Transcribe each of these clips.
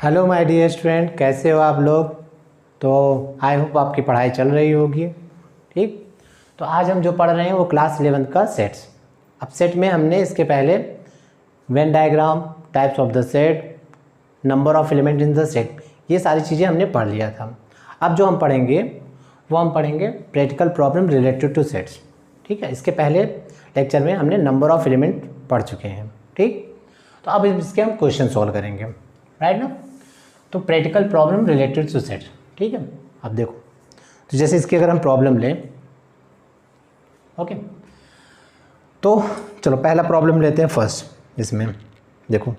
Hello my dear student, कैसे हो आप लोग। तो आई होप आपकी पढ़ाई चल रही होगी। ठीक, तो आज हम जो पढ़ रहे हैं वो क्लास 11 का सेट्स। अब सेट में हमने इसके पहले Venn diagram, types of the set, number of element in the set, ये सारी चीज़ें हमने पढ़ लिया था। अब जो हम पढ़ेंगे वो हम पढ़ेंगे practical problem related two sets. ठीक है, इसके पहले लेक्चर में हमने नंबर ऑफ एलिमेंट पढ़ चुके हैं। ठीक, तो अब इसके हम क्वेश्चन सॉल्व करेंगे, राइट ना। तो practical problem related to set. ठीक है, अब देखो, तो जैसे इसकी अगर हम प्रॉब्लम लें, ओके, तो चलो पहला प्रॉब्लम लेते हैं फर्स्ट। इसमें देखो,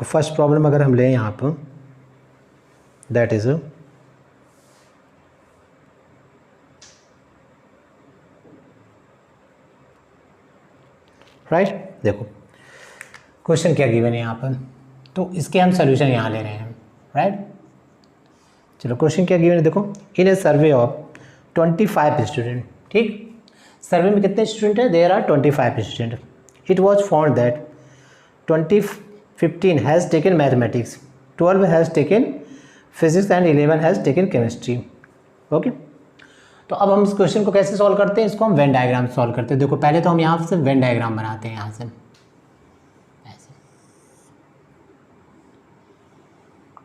फर्स्ट प्रॉब्लम अगर हम लें यहाँ पर, दैट इज राइट। देखो क्वेश्चन क्या गिवन है यहाँ पर, तो इसके हम सोल्यूशन यहाँ ले रहे हैं, राइट। चलो क्वेश्चन क्या गिवन है, देखो, in a survey of 25 student. ठीक, सर्वे में कितने स्टूडेंट है, there are 25 student. It was found that 15 has taken mathematics, 12 has taken physics and 11 has taken chemistry. Okay, तो अब हम इस क्वेश्चन को कैसे सॉल्व करते हैं, इसको हम वेन डायग्राम सॉल्व करते हैं। देखो पहले तो हम यहाँ से वेन डायग्राम बनाते हैं, यहाँ से ऐसे।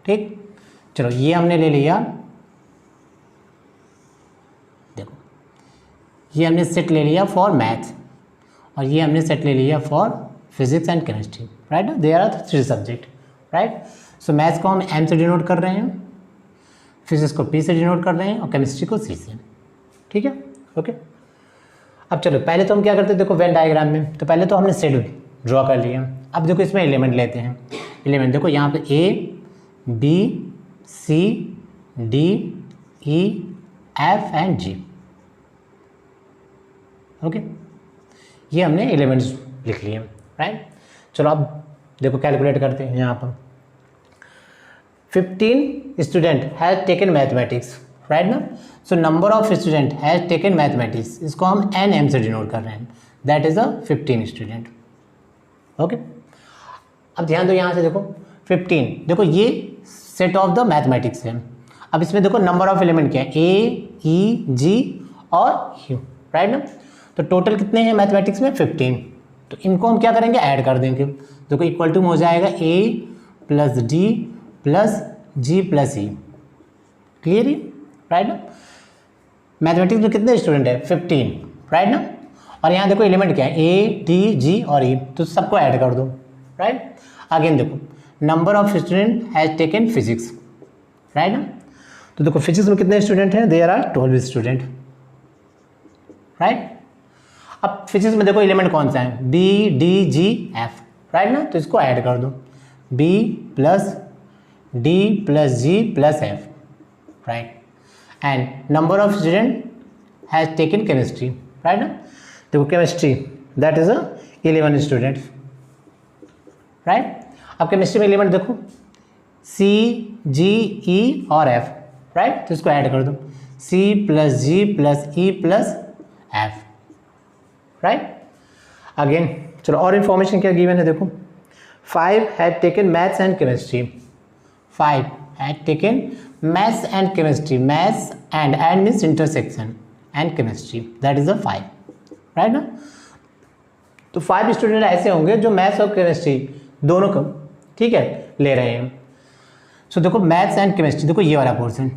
ठीक, चलो ये हमने ले लिया। देखो ये हमने सेट ले लिया फॉर मैथ, और ये हमने सेट ले लिया for physics and chemistry, right. There are 3 subject, right. So maths को हम एम से डिनोट कर रहे हैं, फिजिक्स को पी से डिनोट कर रहे हैं, और केमिस्ट्री को सी से। ठीक है, ओके। अब चलो पहले तो हम क्या करते हैं, देखो वेन डायग्राम में तो पहले तो हमने सेट ड्रॉ कर लिया। अब देखो इसमें एलिमेंट लेते हैं। एलिमेंट देखो यहाँ पे A B C D E F and G. Okay, ये हमने एलिमेंट्स लिख लिए, राइट। चलो अब देखो कैलकुलेट करते हैं। यहाँ पर 15 student has taken mathematics, right ना। So number of student has taken mathematics, इसको हम एन एम से डिनोट कर रहे हैं, that is a 15 student. Okay, अब ध्यान दो, यहाँ से देखो 15, देखो ये सेट ऑफ द मैथमेटिक्स है। अब इसमें देखो नंबर ऑफ एलिमेंट क्या है, ए ई जी और यू, राइट ना। तो टोटल कितने हैं मैथमेटिक्स में, 15। तो इनको हम क्या करेंगे, ऐड कर देंगे। देखो इक्वल टू में हो जाएगा ए plus D plus G plus ई। क्लियर ही, राइट ना। मैथमेटिक्स में कितने स्टूडेंट है, 15, राइट ना। और यहाँ देखो एलिमेंट क्या है, ए डी जी और ई, तो सबको ऐड कर दो, राइट। अगेन देखो number of student has taken physics, right ना। तो देखो फिजिक्स में कितने स्टूडेंट हैं, देयर आर 12 स्टूडेंट, राइट। अब फिजिक्स में देखो एलिमेंट कौन सा है, B D G F, right ना। तो इसको ऐड कर दो, B plus D plus G plus F, right. And number of student has taken chemistry, right ना। देखो chemistry that is 11 students, right. अब केमिस्ट्री में एलिमेंट देखो सी जी ई और एफ, राइट। तो इसको ऐड कर दो, C plus G plus E plus F, right. Again चलो और इन्फॉर्मेशन क्या गिवन है, देखो 5 had taken maths and chemistry, 5 had taken maths and chemistry, maths and means intersection and chemistry, that is 5, right ना। तो 5 student ऐसे होंगे जो मैथ्स और केमिस्ट्री दोनों को, ठीक है, ले रहे हैं। सो देखो मैथ्स एंड केमिस्ट्री, देखो ये वाला पोर्शन,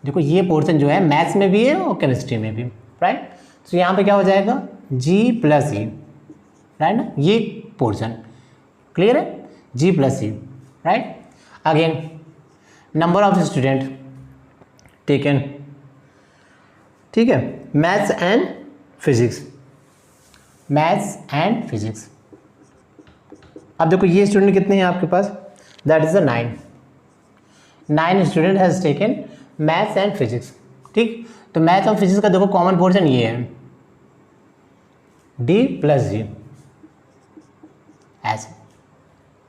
देखो ये पोर्शन जो है मैथ्स में भी है और केमिस्ट्री में भी, राइट। तो यहाँ पे क्या हो जाएगा, जी प्लस ई, राइट ना, ये पोर्शन क्लियर है, G plus E, right. Again number of student taken, ठीक है, maths and physics, maths and physics. अब देखो ये स्टूडेंट कितने हैं आपके पास, that is 9 student has taken maths and physics. ठीक, तो मैथ्स और फिजिक्स का देखो कॉमन पोर्शन ये है, डी प्लस जी, ऐसे,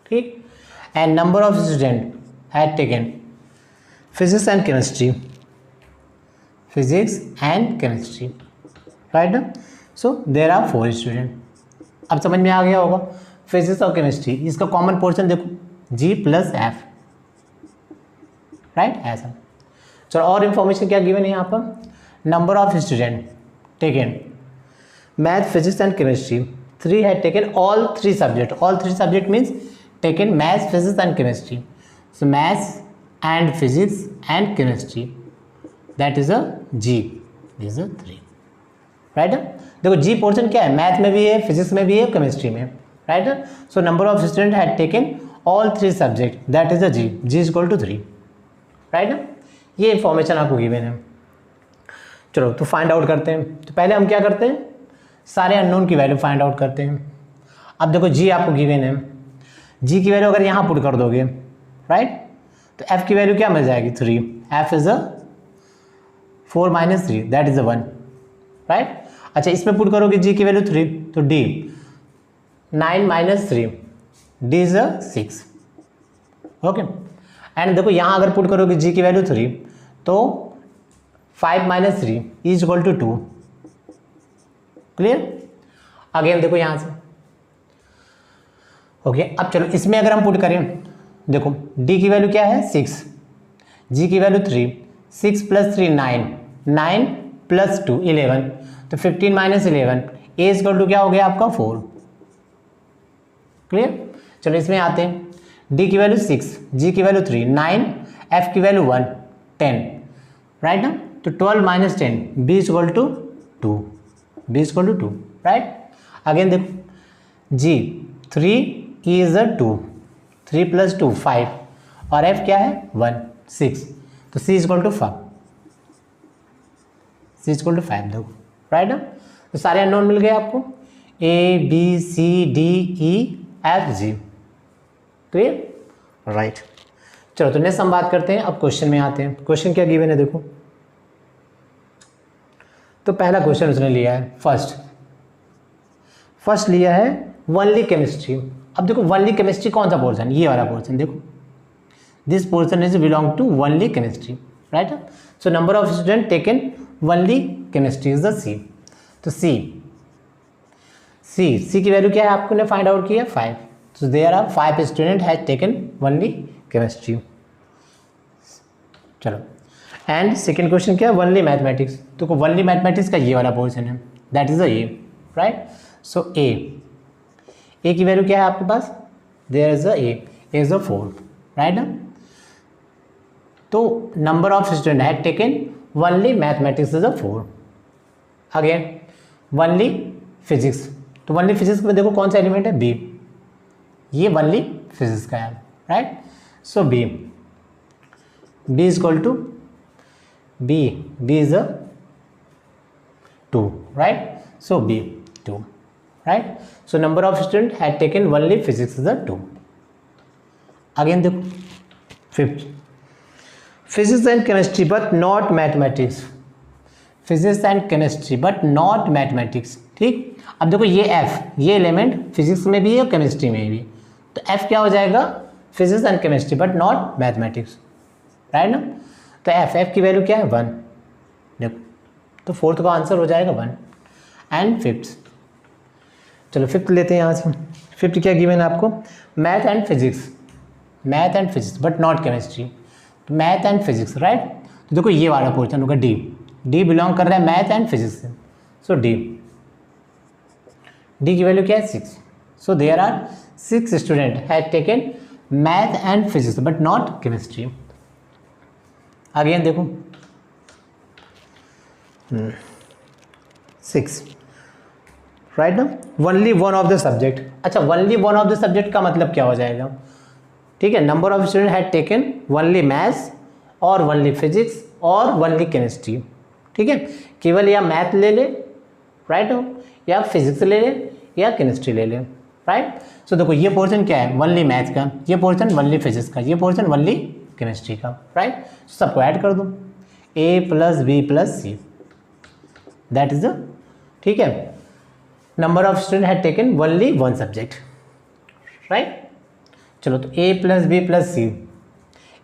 ठीक। And number of student had taken physics and chemistry, physics and chemistry, right ना। So there are 4 student. अब समझ में आ गया होगा फिजिक्स और केमिस्ट्री, इसका कॉमन पोर्शन देखो G प्लस F, राइट ऐसा। चलो और इन्फॉर्मेशन क्या गिवन है यहाँ पर, number of student taken math physics and chemistry 3 है taken all 3 subject, all 3 subject means taken maths physics and chemistry, so maths and physics and chemistry that is a G, is a 3, right. देखो G portion क्या है, math में भी है, physics में भी है, केमिस्ट्री में, right. So number of student had taken all 3 subject that is a G, G is equal to 3, right ना। ये इंफॉर्मेशन आपको गिवन है। चलो तो फाइंड आउट करते हैं। तो पहले हम क्या करते हैं, सारे अननोन की वैल्यू फाइंड आउट करते हैं। अब देखो G आपको गिवन है, G की वैल्यू अगर यहाँ पुट कर दोगे, राइट, तो F की वैल्यू क्या मिल जाएगी 3, F is a 4 minus 3 that is a 1, right. अच्छा इसमें पुट करोगे G की वैल्यू 3 तो D 9 minus 3 D is a 6, okay. And देखो यहाँ अगर पुट करोगे G की वैल्यू 3 तो 5 minus 3 is equal to 2, clear. Again देखो यहाँ से, ओके। अब चलो इसमें अगर हम पुट करें, देखो D की वैल्यू क्या है 6, G की वैल्यू 3, 6 प्लस 3 9, 9 प्लस 2 11, तो 15 minus 11 A is equal to क्या हो गया आपका 4, क्लियर। चलो इसमें आते हैं, D की वैल्यू 6, G की वैल्यू 3, 9, F की वैल्यू 1, 10, राइट ना। तो 12 minus 10 B is equal to 2, B is equal to 2, right. Again देखो G 3 E is a 2, 3 plus 2 5 और F क्या है 1 6, तो C is equal to 5, C is equal to 5 देखो, राइट ना। तो सारे अननोन मिल गए आपको A B C D E F G, clear, right. चलो तो नेक्स्ट हम बात करते हैं, अब क्वेश्चन में आते हैं। क्वेश्चन क्या गिवन है देखो, तो पहला क्वेश्चन उसने लिया है फर्स्ट लिया है वनली केमिस्ट्री। अब देखो वनली केमिस्ट्री कौन सा पोर्शन, ये वाला पोर्शन देखो, this portion is belong to only chemistry, right. So number of student taken only chemistry is the C, तो C की वैल्यू क्या है आपको ने फाइंड आउट किया 5, so there are 5 student has taken only chemistry। चलो and second question क्या है वनली मैथमेटिक्स, तो वनली मैथमेटिक्स का ये वाला पोर्शन है that is a A, right. So A की वैल्यू क्या है आपके पास, there is a A is a 4, right ना। तो number of student had taken only mathematics is a 4। Again only physics, तो वनली फिजिक्स में देखो कौन सा एलिमेंट है B, ये वनली फिजिक्स का है, right. So B is equal to B is a 2, right. So B 2, right. So number of student had taken only physics is a 2। Again देखो fifth, physics and chemistry but not mathematics, physics and chemistry but not mathematics, ठीक। अब देखो ये F ये element physics में भी है और केमिस्ट्री में भी, तो F क्या हो जाएगा physics and chemistry but not mathematics, right ना। तो F की वैल्यू क्या है 1, देखो तो फोर्थ का आंसर हो जाएगा 1। एंड फिफ्थ, चलो फिफ्थ लेते हैं यहाँ से। फिफ्थ क्या गिवन है आपको, math and physics but not chemistry, तो मैथ एंड फिजिक्स, राइट। तो देखो ये वाला पोर्शन होगा D बिलोंग कर रहा है मैथ एंड फिजिक्स से, सो D की वैल्यू क्या है 6, so there are 6 student had taken math and physics but not chemistry. Again देखो 6, राइट ना, only one of the subject. अच्छा only one of the subject का मतलब क्या हो जाएगा, ठीक है, number of student had taken only maths और वनली फिजिक्स और वनली केमिस्ट्री, ठीक है। केवल या मैथ ले ले, राइट हो, या फिजिक्स ले ले या केमिस्ट्री ले ले, राइट। सो देखो ये पोर्शन क्या है वनली मैथ का, ये पोर्शन वनली फिजिक्स का, ये पोर्शन वनली केमिस्ट्री का, राइट। सबको ऐड कर दो A plus B plus C, that is the, ठीक है, number of student had taken only one subject, right. चलो तो A plus B plus C,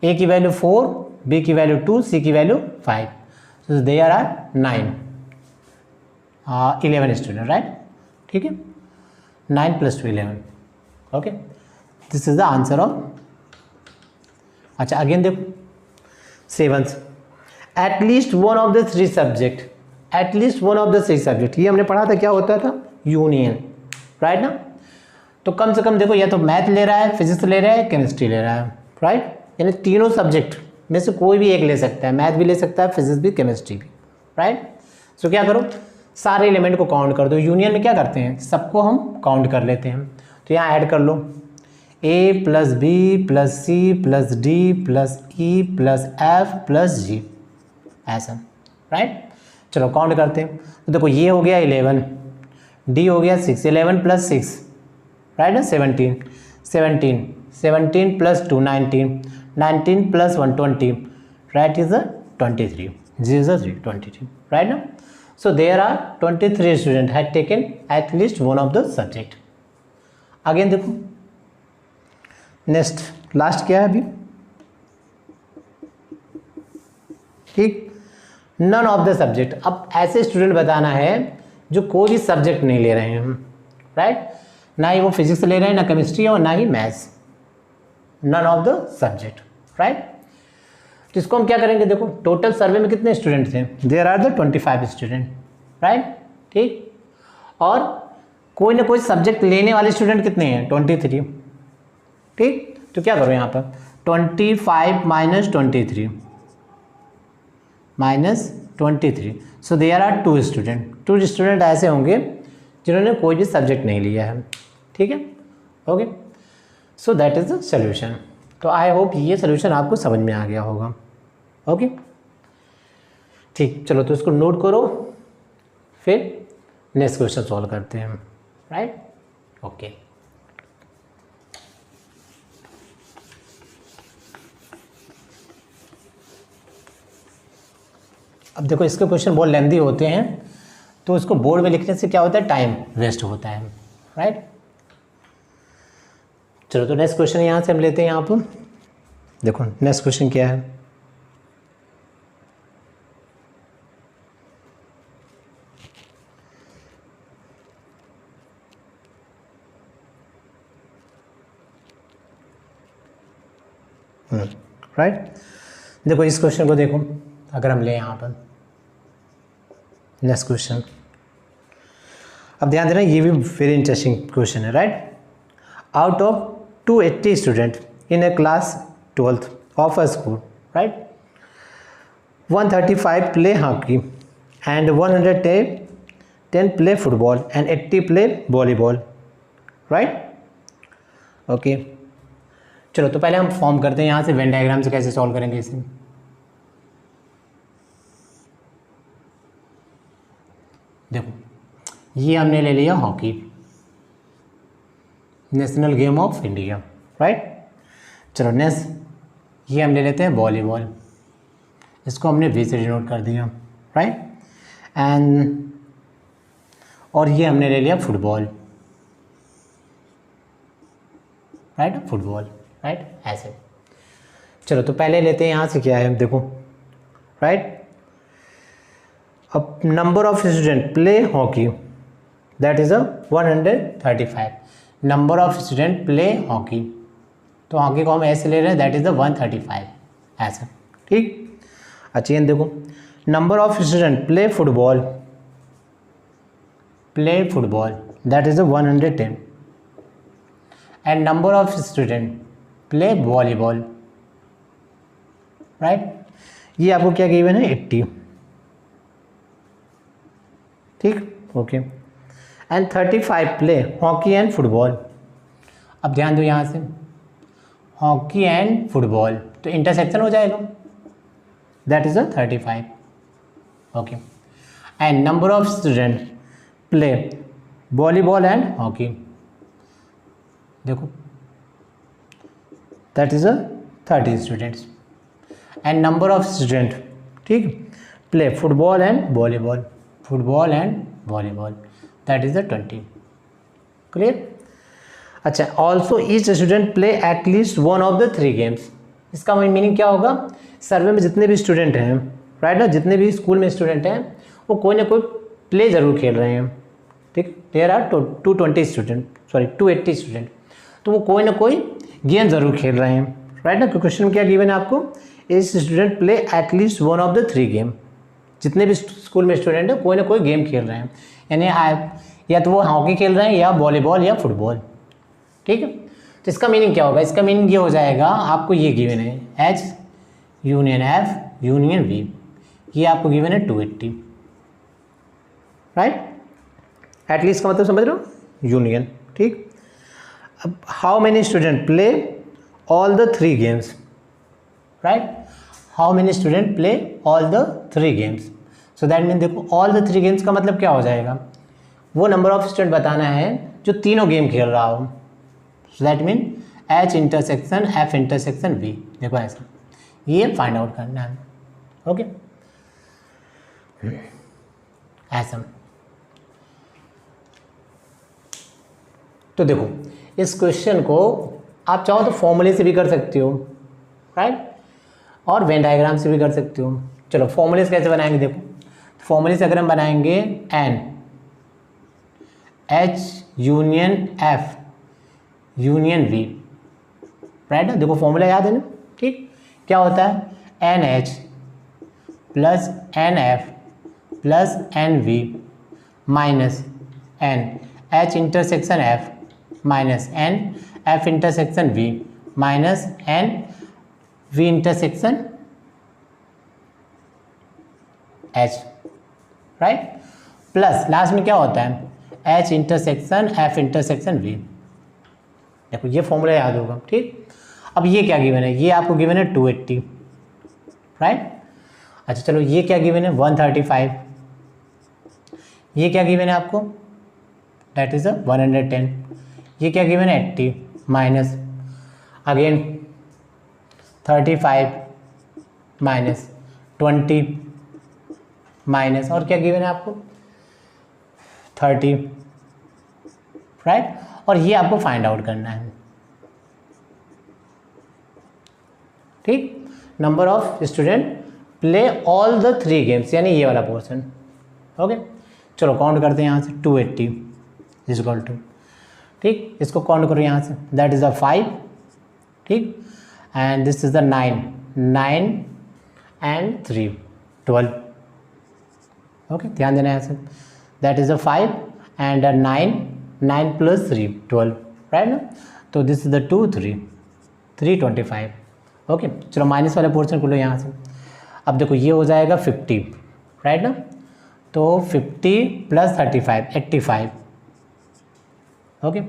A की वैल्यू 4, B की वैल्यू 2, C की value 5, So there are 11 students, right? ठीक है, 9 + 2 11. Okay, this is the answer of. अच्छा again देखो 7th, at least one of the three subject. At least one of the three subject, ये हमने पढ़ा था क्या होता था, यूनियन, राइट ना. तो कम से कम देखो या तो मैथ ले रहा है, फिजिक्स ले रहा है, केमिस्ट्री ले रहा है, राइट. यानी तीनों सब्जेक्ट में से कोई भी एक ले सकता है, मैथ भी ले सकता है, फिजिक्स भी, केमिस्ट्री भी, राइट. सो क्या करो, सारे एलिमेंट को काउंट कर दो. यूनियन में क्या करते हैं, सबको हम काउंट कर लेते हैं. तो यहाँ ऐड कर लो a + b + c + d + e + f + g, ऐसा, राइट. चलो काउंट करते हैं. तो देखो ये हो गया 11, d हो गया 6, 11 + 6, राइट ना, 17, 17, 17 + 2 19, 19 + 1 20, right is a 23, this is a 23, right now. So there are 23 students had taken at least one of the subject. Again देखो नेक्स्ट लास्ट क्या है अभी, ठीक, नन ऑफ द सब्जेक्ट. अब ऐसे स्टूडेंट बताना है जो कोई भी सब्जेक्ट नहीं ले रहे हैं, राइट. ना ही वो फिजिक्स ले रहे हैं, ना केमिस्ट्री और ना ही maths. None of the subject, right. तो इसको हम क्या करेंगे, देखो टोटल सर्वे में कितने स्टूडेंट थे, there are the 25 student, right. ठीक, और कोई ना कोई सब्जेक्ट लेने वाले स्टूडेंट कितने हैं, 23. ठीक, तो क्या करो यहाँ पर 25 - 23 -23, so there are 2 student. 2 student ऐसे होंगे जिन्होंने कोई भी सब्जेक्ट नहीं लिया है. ठीक है, okay. So that is the solution. तो आई होप ये सोल्यूशन आपको समझ में आ गया होगा. ओके, ठीक, चलो तो इसको नोट करो, फिर नेक्स्ट क्वेश्चन सॉल्व करते हैं, राइट. ओके, अब देखो इसके क्वेश्चन बहुत लेंदी होते हैं, तो इसको बोर्ड में लिखने से क्या होता है, टाइम वेस्ट होता है, राइट. चलो तो नेक्स्ट क्वेश्चन यहाँ से हम लेते हैं. यहाँ पर देखो नेक्स्ट क्वेश्चन क्या है, राइट. देखो इस क्वेश्चन को देखो, अगर हम ले यहाँ पर नेक्स्ट क्वेश्चन, अब ध्यान देना ये भी वेरी इंटरेस्टिंग क्वेश्चन है, right. Out of 280 student in a class 12th of a school, right, 135 play hockey and 110 play football and 80 play volleyball, right. Okay, चलो तो पहले हम फॉर्म करते हैं यहाँ से वेन डायग्राम से कैसे सॉल्व करेंगे इसे. देखो ये हमने ले लिया hockey, national game of India, right. चलो नेक्स्ट ये हम ले लेते हैं वॉलीबॉल, इसको हमने वी से डिनोट कर दिया, राइट. एंड और ये हमने ले लिया फुटबॉल, राइट, फुटबॉल, राइट, ऐसे. चलो तो पहले लेते हैं यहाँ से क्या है, देखो, राइट. अब number of student play hockey, that is 135. Number of student play hockey, तो हॉकी को हम ऐसे ले रहे हैं, दैट इज़ 135, ऐसा. ठीक, अच्छा ये देखो number of student play football, that is 110. And number of student play volleyball, right, ये आपको क्या गिवन है, 80. ठीक, okay. And 35 play hockey and football. अब ध्यान दो यहाँ से, हॉकी एंड फुटबॉल तो इंटरसेक्शन हो जाएगा, that is 35. Okay. And number of student play volleyball and hockey, देखो that is 30 students. And number of student, ठीक, play football and volleyball, that is 20. Clear. अच्छा, also each student play at least one of the 3 games. इसका meaning क्या होगा, सर्वे में जितने भी student हैं, राइट ना, जितने भी स्कूल में स्टूडेंट हैं वो कोई ना कोई प्ले ज़रूर खेल रहे हैं, ठीक। There are 220 student, sorry 280 student, तो वो कोई ना कोई गेम ज़रूर खेल रहे हैं, राइट ना। क्वेश्चन में क्या गिवन है आपको, इस student play at least one of the 3 game, जितने भी स्कूल में स्टूडेंट है कोई ना कोई गेम खेल रहे हैं, यानी या तो वो हॉकी खेल रहे हैं या वॉलीबॉल या फुटबॉल, ठीक है। तो इसका मीनिंग क्या होगा, इसका मीनिंग ये हो जाएगा, आपको ये गिवन है H union F union V, ये आपको गिवन है 280, राइट। एटलीस्ट का मतलब समझ रहे हो, यूनियन, ठीक। अब how many student play all the 3 games, right, how many student play all the 3 games, so that mean देखो ऑल द 3 गेम्स का मतलब क्या हो जाएगा, वो नंबर ऑफ स्टूडेंट बताना है जो तीनों गेम खेल रहा हो, सो that mean H intersection F intersection V, देखो ऐसा ये फाइंड आउट करना है, ओके ऐसा। तो देखो इस क्वेश्चन को आप चाहो तो फॉर्मूले से भी कर सकते हो, राइट, और वेन डायग्राम से भी कर सकते हो। चलो फॉर्मूले से कैसे बनाएंगे, देखो फॉर्मूले से अगर हम बनाएंगे N H union F union V, right ना, देखो फॉर्मूला याद है ना, ठीक। क्या होता है NH plus NF plus NV minus NH intersection F minus NF intersection V minus NV intersection H, right, plus last में क्या होता है H intersection F intersection V, देखो ये फॉर्मूला याद होगा, ठीक। अब ये क्या गिवन है, ये आपको गिवन है 280, राइट। अच्छा चलो ये क्या गिवन है 135, ये क्या गिवन है आपको, दैट इज 110, ये क्या गिवन है 80 माइनस अगेन 35 माइनस 20 माइनस और क्या गिवन है आपको 30, राइट, और ये आपको फाइंड आउट करना है, ठीक। Number of student play all the 3 games, यानी ये वाला पोर्शन, ओके। चलो काउंट करते हैं यहाँ से 280 इज इक्वल टू, ठीक, इसको काउंट करो यहाँ से, दैट इज 5, ठीक, and this is 9 and 3 12, okay, ध्यान देना यहाँ से, that is 5 and 9 plus 3 12, right ना, तो दिस इज 2 3 25, ओके। चलो माइनस वाले पोर्शन को लो यहाँ से, अब देखो ये हो जाएगा 50, राइट ना, तो 50 प्लस 35 85, ओके,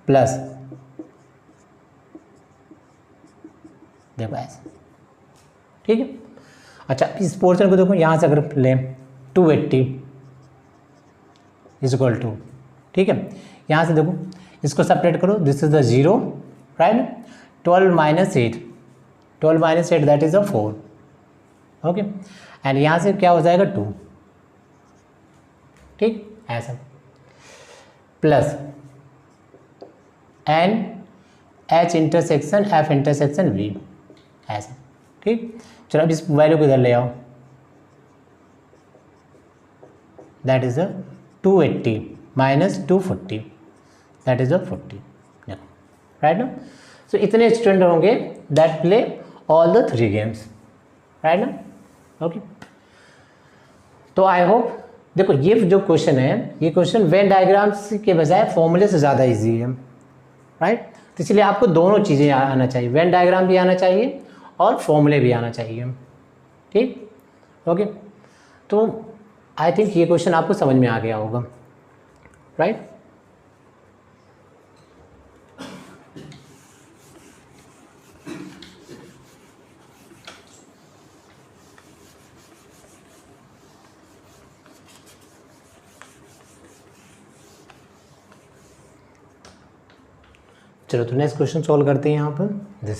प्लस देखो ऐसे, ठीक है। अच्छा इस पोर्शन को देखो यहाँ से अगर लें 280 इज इक्वल टू, ठीक है, यहाँ से देखो इसको सेपरेट करो, this is 0, right, 12 minus 8 that is 4, okay, and यहाँ से क्या हो जाएगा 2, ठीक, ऐसा, plus NH intersection F intersection V, ऐसा, ठीक। चलो अब इस वैल्यू को इधर ले आओ, that is 280 minus 240 that is 40, right ना। सो इतने स्टूडेंट होंगे that play all the 3 games, right ना, ओके। तो आई होप देखो ये जो क्वेश्चन है, ये क्वेश्चन वेन डायग्राम्स के बजाय फॉर्मूले से ज़्यादा इजी है, राइट। तो इसलिए आपको दोनों चीज़ें आना चाहिए, वेन डायग्राम भी आना चाहिए और फॉर्मूले भी आना चाहिए, ठीक, ओके। तो आई थिंक ये क्वेश्चन आपको समझ में आ गया होगा, राइट। चलो तो नेक्स्ट क्वेश्चन सॉल्व करते हैं यहाँ पर, दिस,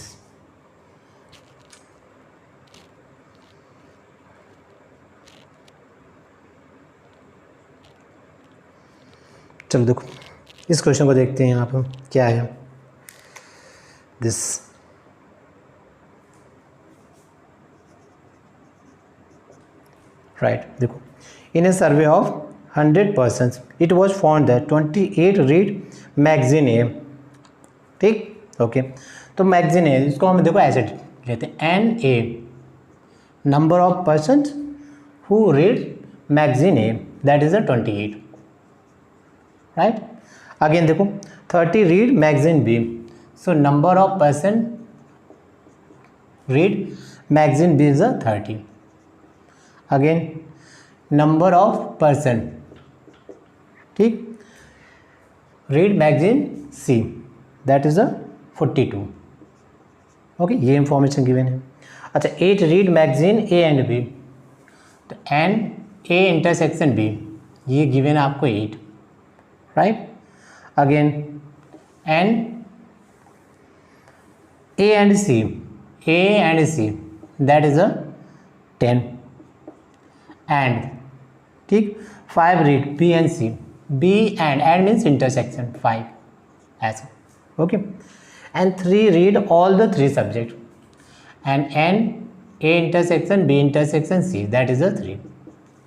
चलो देखो इस क्वेश्चन को देखते हैं यहाँ पर क्या है, दिस, राइट। देखो, in a survey of 100 persons it was found that 28 read magazine A. ठीक, ओके। तो मैगजीन ए, इसको हम देखो ऐसे लेते हैं, N A number of person who read magazine A, that is a 28, right. Again देखो 30 read magazine B, so number of person read magazine B is a 30। Again number of person, ठीक, read magazine C, that is a 42। Okay, ये information given है। अच्छा, 8 read magazine A and B, तो N A intersection B, ये given है आपको 8, right. Again an A and C, that is a 10 and, ठीक, 5 read B and C, B and means intersection 5, ऐसा, okay. And 3 read all the 3 subject, and N A intersection B intersection C, that is a 3,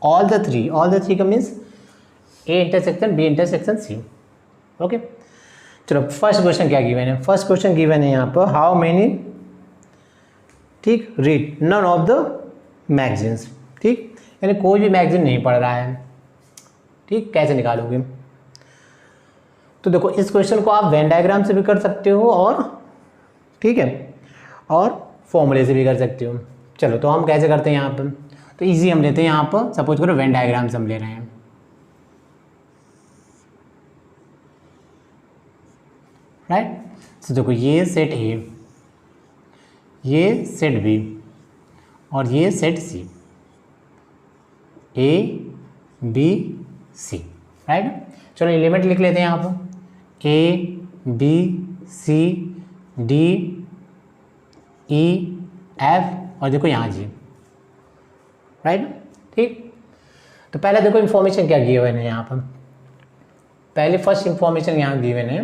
all the 3 का means A intersection B intersection C, okay. चलो, first question क्या given है? First question given है यहाँ पर, how many, ठीक, read none of the magazines, ठीक, यानी कोई भी मैगजीन नहीं पढ़ रहा है, ठीक, कैसे निकालोगे? तो देखो, इस क्वेश्चन को आप वेन डायग्राम से भी कर सकते हो और, ठीक है, और फॉर्मूले से भी कर सकते हो। चलो, तो हम कैसे करते हैं यहाँ पर? तो इजी हम लेते हैं यहाँ पर, सपोज करो वेन डायग्राम से हम ले रहे हैं, राइट। तो देखो, ये सेट ए, ये सेट बी और ये set C, A B C, right. चलो एलिमेंट लिख लेते हैं यहाँ पर, A B C D E F और देखो यहाँ जी, राइट, ठीक। तो पहले देखो इन्फॉर्मेशन क्या गिवन है यहाँ पर, पहले फर्स्ट इंफॉर्मेशन यहाँ गिवन है,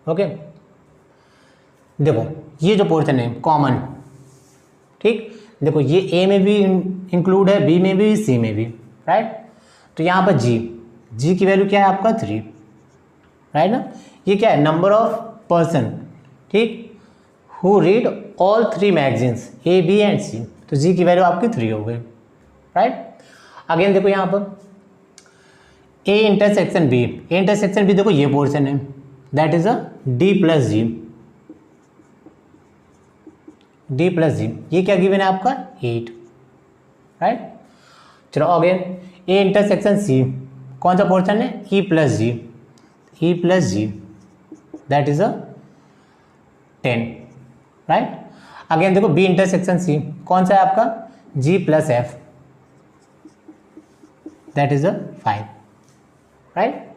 ओके। देखो, ये जो पोर्शन है कॉमन, ठीक, देखो ये ए में भी इंक्लूड है, बी में भी, सी में भी, राइट। तो यहाँ पर जी की वैल्यू क्या है आपका 3, राइट ना। ये क्या है? नंबर ऑफ पर्सन, ठीक, who read all 3 magazines A B and C, तो जी की वैल्यू आपकी 3 हो गई, राइट। अगेन देखो यहाँ पर A intersection B, A intersection B, देखो ये पोर्शन है, that is a D plus G, ये क्या गिवन है आपका 8, राइट। चलो अगेन ए इंटरसेक्शन सी, कौन सा पोर्शन है? E plus G, that is a 10, right. Again देखो बी इंटरसेक्शन सी, कौन सा है आपका? G plus F, that is a 5, right.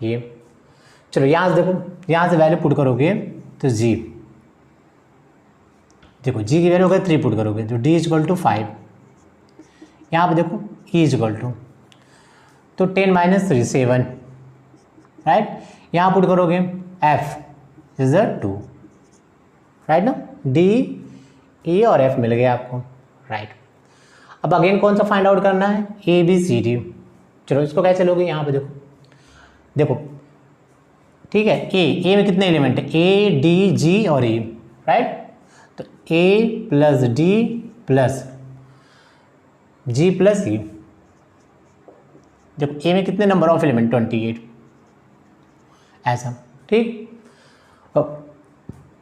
ये चलो यहाँ से देखो, यहाँ से वैल्यू पुट करोगे तो जी, देखो जी की वैल्यू अगर 3 पुट करोगे तो डी इजक्वल टू 5, यहाँ पे देखो ई इजक्वल टू, तो 10 माइनस 3 7, राइट। यहाँ पुट करोगे एफ इज अ 2, राइट ना, डी ई और एफ मिल गया आपको, राइट। अब अगेन कौन सा फाइंड आउट करना है? A B C D. चलो इसको कैसे लोगे? यहाँ पे देखो, ठीक है, ए में कितने एलिमेंट है? ए डी जी और ई, राइट। तो ए plus D plus G plus ई, देखो ए में कितने नंबर ऑफ एलिमेंट? 28, ऐसा, ठीक।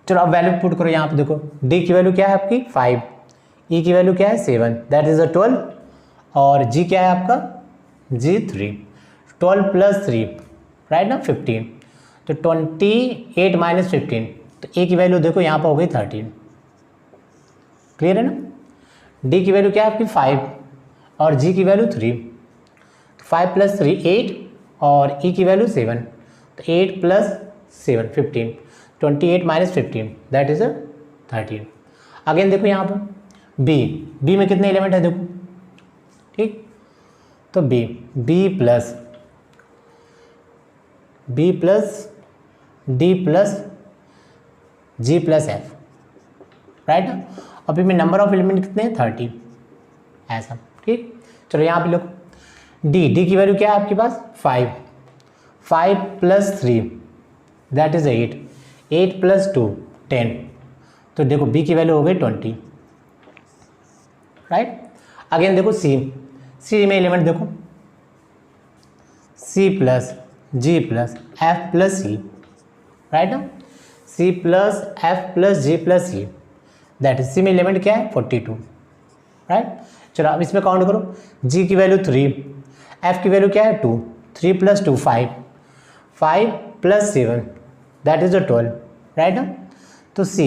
चलो अब वैल्यू पुट करो यहाँ पे, देखो डी की वैल्यू क्या है आपकी 5, ई की वैल्यू क्या है 7, दैट इज अ 12, और जी क्या है आपका? जी 3, 12 प्लस 3, राइट ना, 15, तो 28 माइनस 15, तो ए की वैल्यू देखो यहाँ पर हो गई 13, क्लियर है ना। डी की वैल्यू क्या है आपकी 5 और जी की वैल्यू 3, 5 प्लस 3 8 और ई की वैल्यू 7, तो 8 plus 7 15, 28 minus 15, that is a 13। Again देखो यहाँ पर बी में कितने एलिमेंट है देखो, ठीक, तो B plus D plus G plus F, right. और बी में नंबर ऑफ एलिमेंट कितने हैं? 30, ऐसा, ठीक। चलो यहाँ पे लिखो डी की वैल्यू क्या है आपके पास 5, 5 + 3 दैट इज 8, 8 + 2 10। तो देखो बी की वैल्यू हो गई 20, राइट। अगेन देखो सी में एलिमेंट देखो C + G + F + C, right ना, C + F + G + C that is C में एलिमेंट क्या है 42, राइट। चलो अब इसमें काउंट करो, G की वैल्यू 3, F की वैल्यू क्या है 2, 3 + 2 5, 5 + 7 दैट इज 12, राइट ना। तो C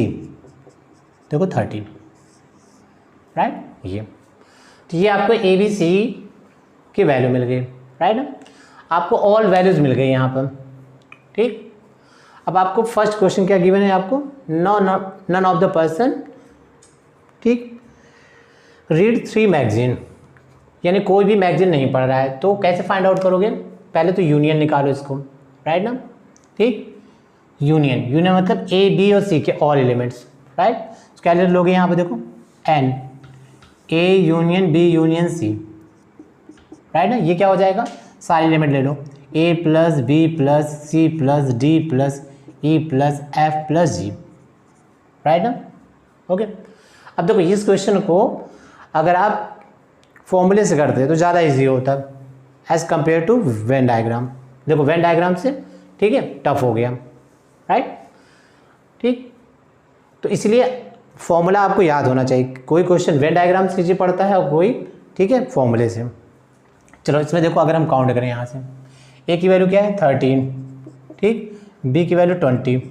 देखो 13, राइट। ये आपको ABC की वैल्यू मिल गई, राइट ना, आपको ऑल वैल्यूज मिल गई यहाँ पर, ठीक। अब आपको फर्स्ट क्वेश्चन क्या गिवन है आपको, नन ऑफ द पर्सन, ठीक, रीड 3 मैगजीन, यानी कोई भी मैगजीन नहीं पढ़ रहा है। तो कैसे फाइंड आउट करोगे, पहले तो यूनियन निकालो इसको, राइट ना, ठीक। यूनियन मतलब A B और C के ऑल एलिमेंट्स, राइट। तो क्या लोगे यहाँ पे देखो N A union B union C, right ना। ये क्या हो जाएगा, सारे एलिमेंट ले लो, A + B + C + D + E + F + G, right ना, ओके। अब देखो इस क्वेश्चन को अगर आप फॉर्मूले से करते तो ज़्यादा इजी होता as compare to Venn diagram. देखो वेन डायग्राम से, ठीक है, टफ हो गया, राइट, ठीक। तो इसलिए फॉर्मूला आपको याद होना चाहिए, कोई क्वेश्चन वेन डायग्राम से इजी पड़ता है और कोई, ठीक है, फॉर्मूले से। चलो इसमें देखो अगर हम काउंट करें यहाँ से, ए की वैल्यू क्या है 13, ठीक, बी की वैल्यू 20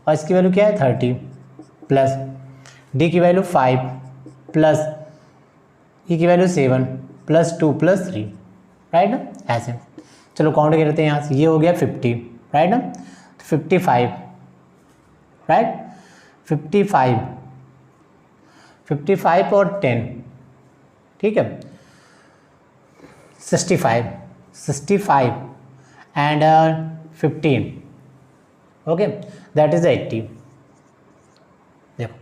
और इसकी वैल्यू क्या है 30 प्लस डी की वैल्यू 5 प्लस ई की वैल्यू 7 + 2 + 3, राइट ना, ऐसे। चलो काउंट करते हैं यहाँ से, ये हो गया 50, राइट ना, तो 55, राइट, 55 और 10, ठीक है, 65 एंड 15, ओके, दैट इज 80। देखो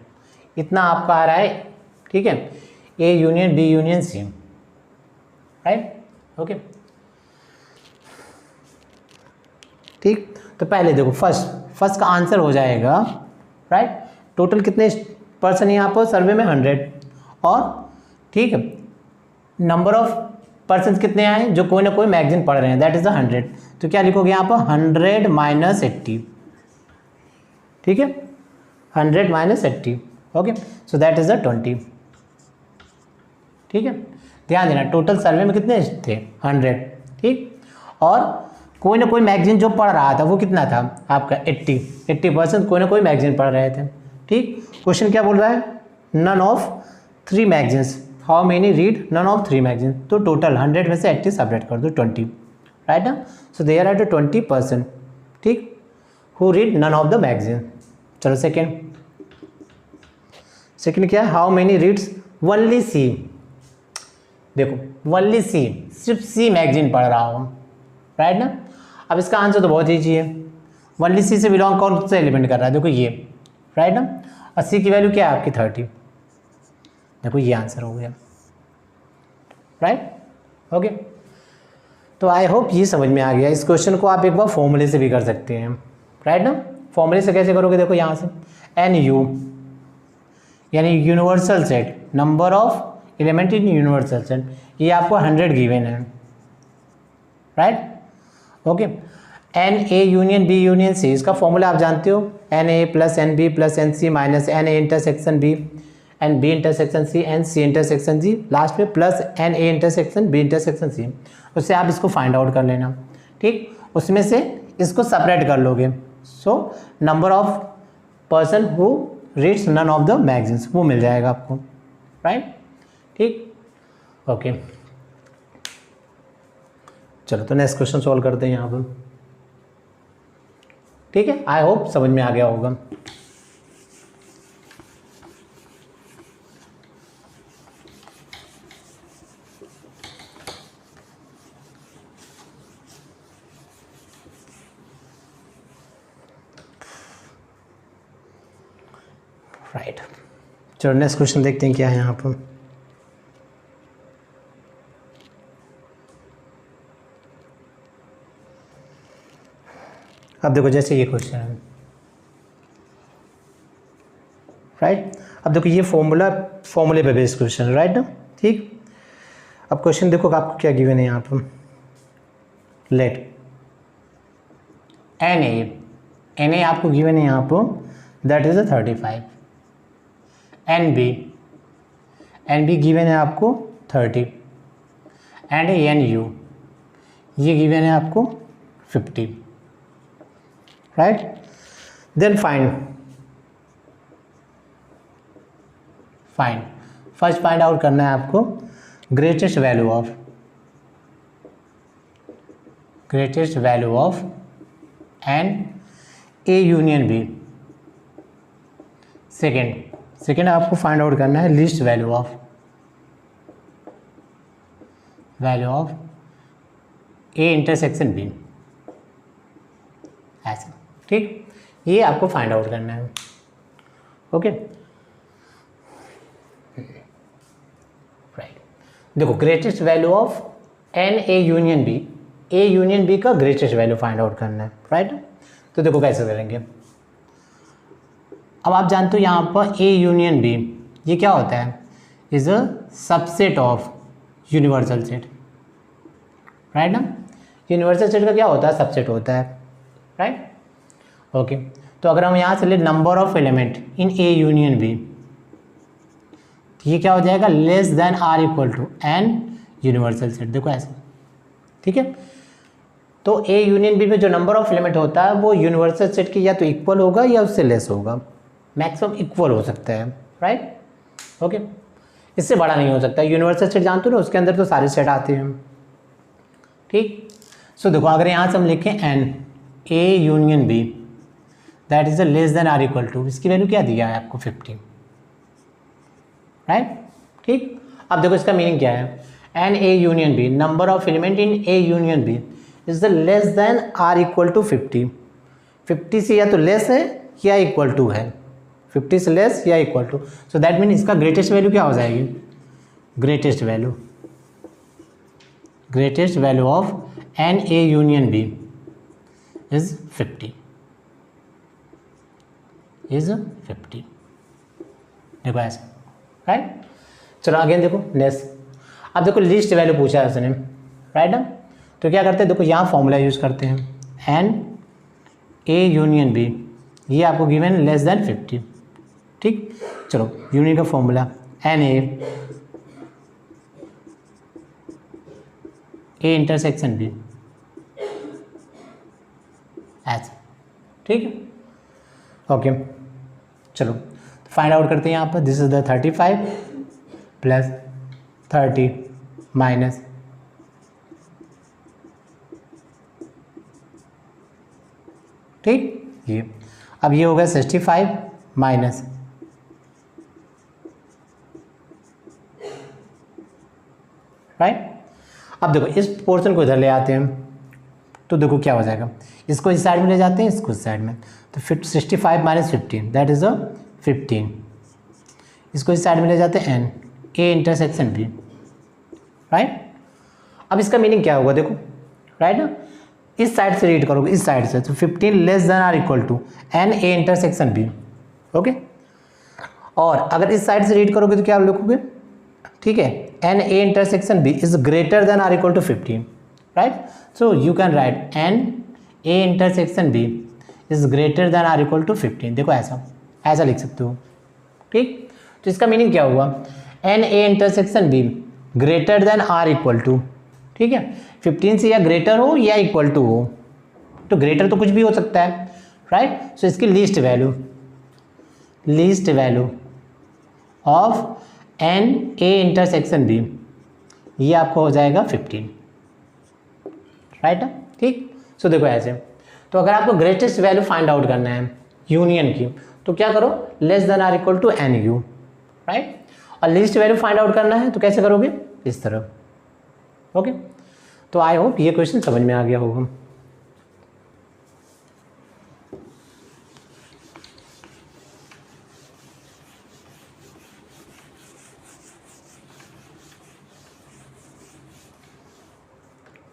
इतना आपका आ रहा है, ठीक है, A union B union C, right, okay, ठीक। तो पहले देखो फर्स्ट का आंसर हो जाएगा, राइट। टोटल कितने पर्सन यहाँ पर सर्वे में 100, और ठीक है नंबर ऑफ पर्सन कितने आए जो कोई ना कोई मैगजीन पढ़ रहे हैं, दैट इज 100। तो क्या लिखोगे यहाँ पर 100 - 80, ठीक है, 100 - 80, ओके, सो दैट इज 20, ठीक है। ध्यान देना टोटल सर्वे में कितने थे 100, ठीक, और कोई ना कोई मैगजीन जो पढ़ रहा था वो कितना था आपका 80% कोई ना कोई मैगजीन पढ़ रहे थे, ठीक। क्वेश्चन क्या बोल रहा है, none of 3 magazines, how many read none of 3 magazine. तो टोटल 100 में से 80 सेपरेट कर दो 20, राइट ना, सो देयर आर 20%, ठीक, who read none of the magazine. चलो सेकेंड क्या है, how many reads only C. देखो ओनली सी, सिर्फ सी मैगजीन पढ़ रहा हूँ, राइट ना। अब इसका आंसर तो बहुत ईजी है, ओनली सी से बिलोंग कौन से एलिमेंट कर रहा है, देखो ये, राइट ना, और सी की वैल्यू क्या है आपकी 30, देखो ये आंसर हो गया, राइट, ओके। तो आई होप ये समझ में आ गया। इस क्वेश्चन को आप एक बार फॉर्मूले से भी कर सकते हैं, राइट ना। फॉर्मूले से कैसे करोगे, देखो यहाँ से NU यानी universal set, number of element in universal set, ये आपको 100 गिवन है, right, okay. NA union B union C, इसका फॉर्मूला आप जानते हो, NA + NB + NC - NA intersection B and B intersection C and C intersection G, last में plus NA intersection B intersection C। उससे आप इसको फाइंड आउट कर लेना, ठीक, उसमें से इसको सेपरेट कर लोगे, so number of person who reads none of the magazines वो मिल जाएगा आपको, राइट, ठीक, ओके। चलो तो नेक्स्ट क्वेश्चन सॉल्व करते हैं यहाँ पर, ठीक है, आई होप समझ में आ गया होगा। राइट, चलो नेक्स्ट क्वेश्चन देखते हैं क्या है यहाँ पर। अब देखो जैसे ये क्वेश्चन है, राइट। अब देखो ये फॉर्मूले पे बेस्ड क्वेश्चन है, राइट ना, ठीक। अब क्वेश्चन देखो आपको क्या गिवन है यहाँ पर, लेट एन ए आपको गिवन है यहाँ पर, that is 35, N B given है आपको 30, एंड एन यू ये गिवन है आपको 50, right. Then find first find out करना है आपको greatest value of N A union B. Second आपको फाइंड आउट करना है least value of A intersection B, ऐसा, ठीक। ये आपको फाइंड आउट करना है, ओके, राइट। देखो greatest value of N A union B का ग्रेटेस्ट वैल्यू फाइंड आउट करना है, राइट। तो देखो कैसे करेंगे। अब आप जानते हो यहाँ पर ए यूनियन बी ये क्या होता है, is a subset of universal set, right ना। यूनिवर्सल सेट का क्या होता है, सबसेट होता है, राइट, ओके। तो अगर हम यहाँ से ले number of element in A union B, ये क्या हो जाएगा, less than or equal to N universal set, देखो ऐसे, ठीक है। तो ए यूनियन बी में जो नंबर ऑफ एलिमेंट होता है वो यूनिवर्सल सेट के या तो इक्वल होगा या उससे लेस होगा, मैक्सिमम इक्वल हो सकता है, राइट, ओके। इससे बड़ा नहीं हो सकता। यूनिवर्सल सेट जानते हो ना, उसके अंदर तो सारे सेट आते हैं, ठीक। सो देखो अगर यहाँ से हम लिखें N A union B that is less than or equal to, इसकी वैल्यू क्या दिया है आपको 50, राइट, ठीक। अब देखो इसका मीनिंग क्या है, N A union B number of element in A union B is the less than or equal to 50 से या तो लेस है या इक्वल टू है, 50 से लेस या equal to. So that mean इसका ग्रेटेस्ट वैल्यू क्या हो जाएगी, greatest value of N A union B is 50, देखो ऐसा, राइट। चलो अगेन देखो लेस। अब देखो लिस्ट वैल्यू पूछा है उसने, राइट ना। तो क्या करते हैं, देखो यहाँ फॉर्मूला यूज़ करते हैं, एन ए यूनियन बी ये आपको गिवन लेस देन 50, ठीक। चलो यूनियन का formula N A intersection B, ऐसा, ठीक है, ओके। चलो फाइंड आउट करते हैं यहाँ पर, this is the 35 plus 30 minus ठीक, ये अब ये हो गया 65 माइनस, राइट। अब देखो इस पोर्शन को इधर ले आते हैं, तो देखो क्या हो जाएगा, इसको इस साइड में ले जाते हैं, इसको इस साइड में, तो फिर 65 माइनस 15 दैट इज 15, इसको इस साइड में ले जाते हैं N A intersection B, right. अब इसका मीनिंग क्या होगा देखो, राइट ना, इस साइड से रीड करोगे, इस साइड से, तो 15 less than or equal to N A intersection B, okay. और अगर इस साइड से रीड करोगे तो क्या लिखोगे, ठीक है, N A intersection B is greater than or equal to 15, right. So you can write N A intersection B is greater than or equal to 15, देखो ऐसा लिख सकते हो, ठीक। तो इसका मीनिंग क्या हुआ, N A intersection B greater than or equal to, ठीक है, 15 से या ग्रेटर हो या इक्वल टू हो, तो ग्रेटर तो कुछ भी हो सकता है, राइट। सो इसकी least value of N A intersection B ये आपको हो जाएगा 15, राइट, ठीक। सो देखो ऐसे, तो अगर आपको ग्रेटेस्ट वैल्यू फाइंड आउट करना है यूनियन की, तो क्या करो, less than or equal to N U, right. और लीस्ट वैल्यू फाइंड आउट करना है तो कैसे करोगे, इस तरह, ओके। तो आई होप ये क्वेश्चन समझ में आ गया होगा।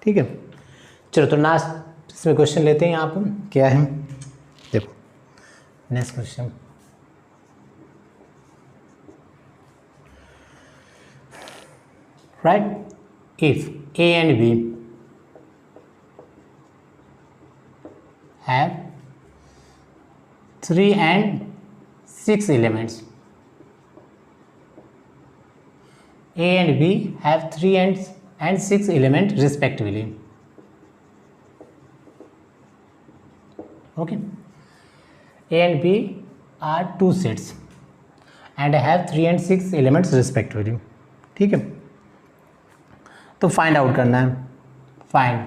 ठीक है, चलो तो इसमें क्वेश्चन लेते हैं यहाँ पर क्या है, देखो next question. Right, if A and B have 3 and 6 elements, A and B have 3 and 6 elements respectively. Okay, A and B are two sets and have 3 and 6 elements respectively. ठीक है, तो फाइंड आउट करना है, find.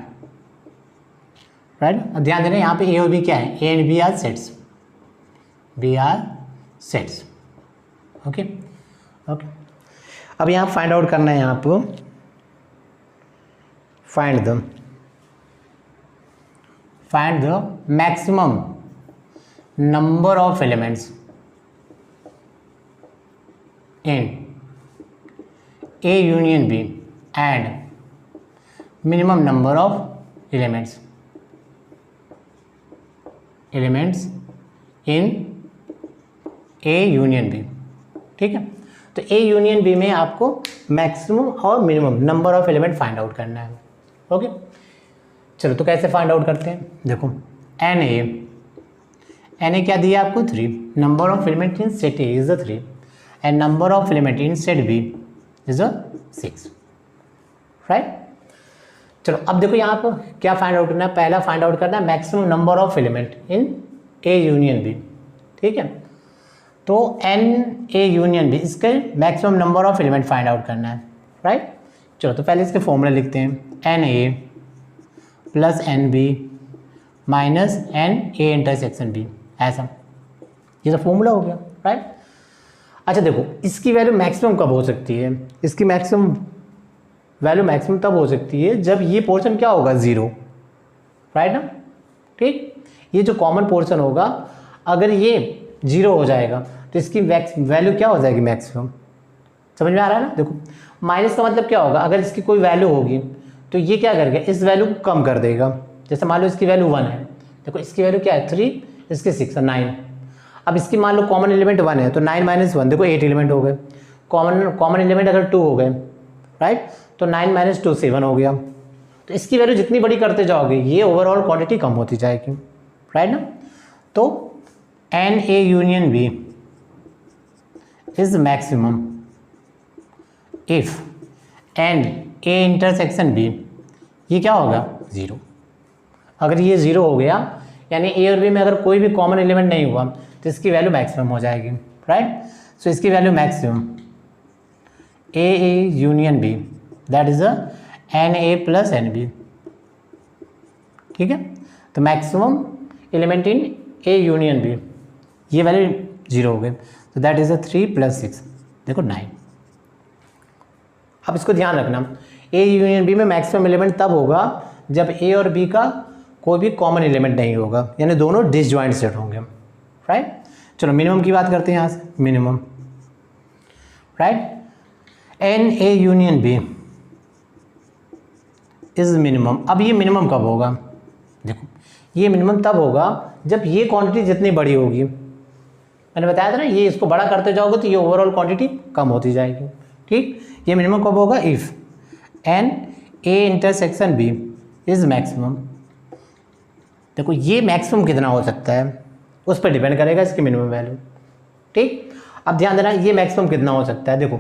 Right, अब ध्यान देना यहाँ पे ए और बी क्या है, A and B are sets, B are sets. Okay okay, अब यहाँ फाइंड आउट करना है, यहाँ पर find the maximum number of elements in A union B and minimum number of elements in A union B। ठीक है, तो A union B में आपको मैक्सिमम और minimum number of element find out करना है। ओके, चलो तो कैसे फाइंड आउट करते हैं, देखो NA क्या दिया आपको 3, number of element in set A is 3 and number of element in set B is 6। Right, चलो अब देखो यहाँ पर क्या फाइंड आउट करना है, पहला फाइंड आउट करना है maximum number of element in A union B। ठीक है, तो NA यूनियन B इसके maximum number of element find out करना है। राइट, चलो तो पहले इसके फॉर्मूला लिखते हैं, NA plus NB minus NA intersection B, ऐसा, ये तो फॉर्मूला हो गया। राइट, अच्छा देखो इसकी वैल्यू मैक्सिमम कब हो सकती है, इसकी मैक्सिमम वैल्यू मैक्सिमम तब हो सकती है जब ये पोर्शन क्या होगा 0। राइट ना, ठीक, ये जो कॉमन पोर्शन होगा अगर ये 0 हो जाएगा तो इसकी वैल्यू क्या हो जाएगी मैक्सिमम। समझ में आ रहा है ना, देखो माइनस का मतलब क्या होगा, अगर इसकी कोई वैल्यू होगी तो ये क्या करेगा, इस वैल्यू को कम कर देगा। जैसे मान लो इसकी वैल्यू 1 है, देखो इसकी वैल्यू क्या है 3, इसकी 6 और 9। अब इसकी मान लो कॉमन एलिमेंट 1 है तो 9 माइनस 1 देखो 8 एलिमेंट हो गए। कॉमन एलिमेंट अगर 2 हो गए, राइट, तो 9 माइनस 2 7 हो गया। तो इसकी वैल्यू जितनी बड़ी करते जाओगे ये ओवरऑल क्वांटिटी कम होती जाएगी। राइट ना, तो NA union B is maximum if NA intersection B, ये क्या होगा 0। अगर ये 0 हो गया यानी A और B में अगर कोई भी कॉमन एलिमेंट नहीं हुआ तो इसकी वैल्यू मैक्सिमम हो जाएगी। राइट, सो इसकी value maximum AA union B that is NA plus NB। ठीक है, तो maximum element in A union B, ये वैल्यू 0 हो गए, तो दैट इज 3 प्लस 6 देखो 9। अब इसको ध्यान रखना, A यूनियन B में मैक्सिमम एलिमेंट तब होगा जब A और B का कोई भी कॉमन एलिमेंट नहीं होगा, यानी दोनों डिसजॉइंट सेट होंगे। राइट, चलो मिनिमम की बात करते हैं यहाँ से, minimum. Right, NA union B is minimum. अब ये मिनिमम कब होगा, देखो ये मिनिमम तब होगा जब ये क्वांटिटी जितनी बड़ी होगी, मैंने बताया था ना, ये इसको बड़ा करते जाओगे तो ये ओवरऑल क्वांटिटी कम होती जाएगी। ठीक, ये मिनिमम कब होगा, if NA intersection B is maximum. देखो ये मैक्सिमम कितना हो सकता है उस पर डिपेंड करेगा इसकी मिनिमम वैल्यू। ठीक, अब ध्यान देना ये मैक्सिमम कितना हो सकता है, देखो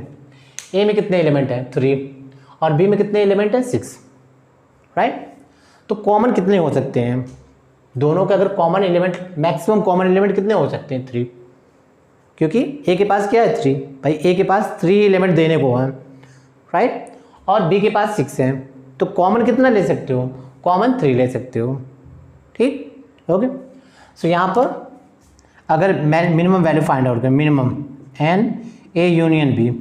A में कितने एलिमेंट है 3 और B में कितने एलिमेंट है 6। राइट, तो कॉमन कितने हो सकते हैं दोनों के, अगर common element maximum common element कितने हो सकते हैं 3, क्योंकि A के पास क्या है 3, भाई A के पास 3 एलिमेंट देने को है। राइट, और B के पास 6 है, तो कॉमन कितना ले सकते हो, कॉमन 3 ले सकते हो। ठीक, ओके, सो यहाँ पर अगर मिनिमम वैल्यू फाइंड आउट करें, मिनिमम NA यूनियन B,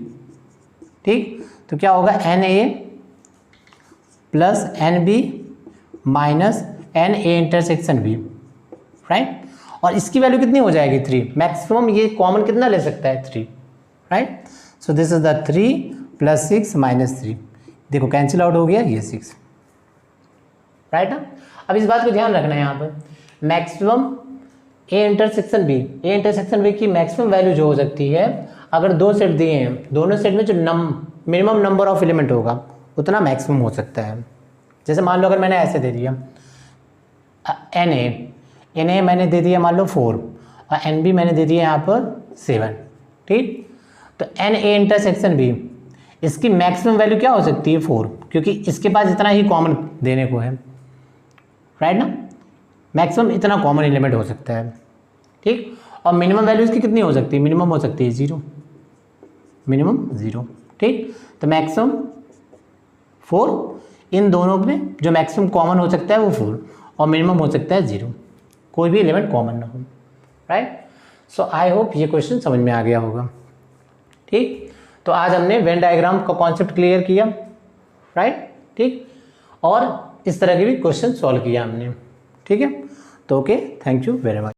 ठीक, तो क्या होगा NA plus NB minus NA intersection B। Right, और इसकी वैल्यू कितनी हो जाएगी 3, मैक्सिमम ये कॉमन कितना ले सकता है 3। Right, so this is the 3 plus 6 minus 3, देखो कैंसिल आउट हो गया ये 6। राइट ना। अब इस बात को ध्यान रखना है यहाँ पर, मैक्सिमम ए इंटरसेक्शन बी की मैक्सिमम वैल्यू जो हो सकती है, अगर दो सेट दिए हैं, दोनों सेट में जो मिनिमम नंबर ऑफ एलिमेंट होगा उतना मैक्सिमम हो सकता है। जैसे मान लो अगर मैंने ऐसे दे दिया एन ए मैंने दे दिया मान लो 4 और एन बी मैंने दे दिया यहाँ पर 7, ठीक। तो एन ए इंटरसेक्शन बी, इसकी मैक्सिमम वैल्यू क्या हो सकती है 4, क्योंकि इसके पास इतना ही कॉमन देने को है, राइट ना। मैक्सिमम इतना कॉमन एलिमेंट हो सकता है, ठीक। और मिनिमम वैल्यू इसकी कितनी हो सकती है, मिनिमम हो सकती है 0, मिनिमम 0, ठीक। तो मैक्सिमम 4, इन दोनों में जो मैक्सिमम कॉमन हो सकता है वो 4 और मिनिमम हो सकता है 0, कोई भी एलिमेंट कॉमन ना हो, राइट। सो आई होप ये क्वेश्चन समझ में आ गया होगा, ठीक। तो आज हमने वेन डायग्राम का कॉन्सेप्ट क्लियर किया, राइट, ठीक, और इस तरह के भी क्वेश्चन सॉल्व किया हमने, ठीक है। तो okay, thank you very much.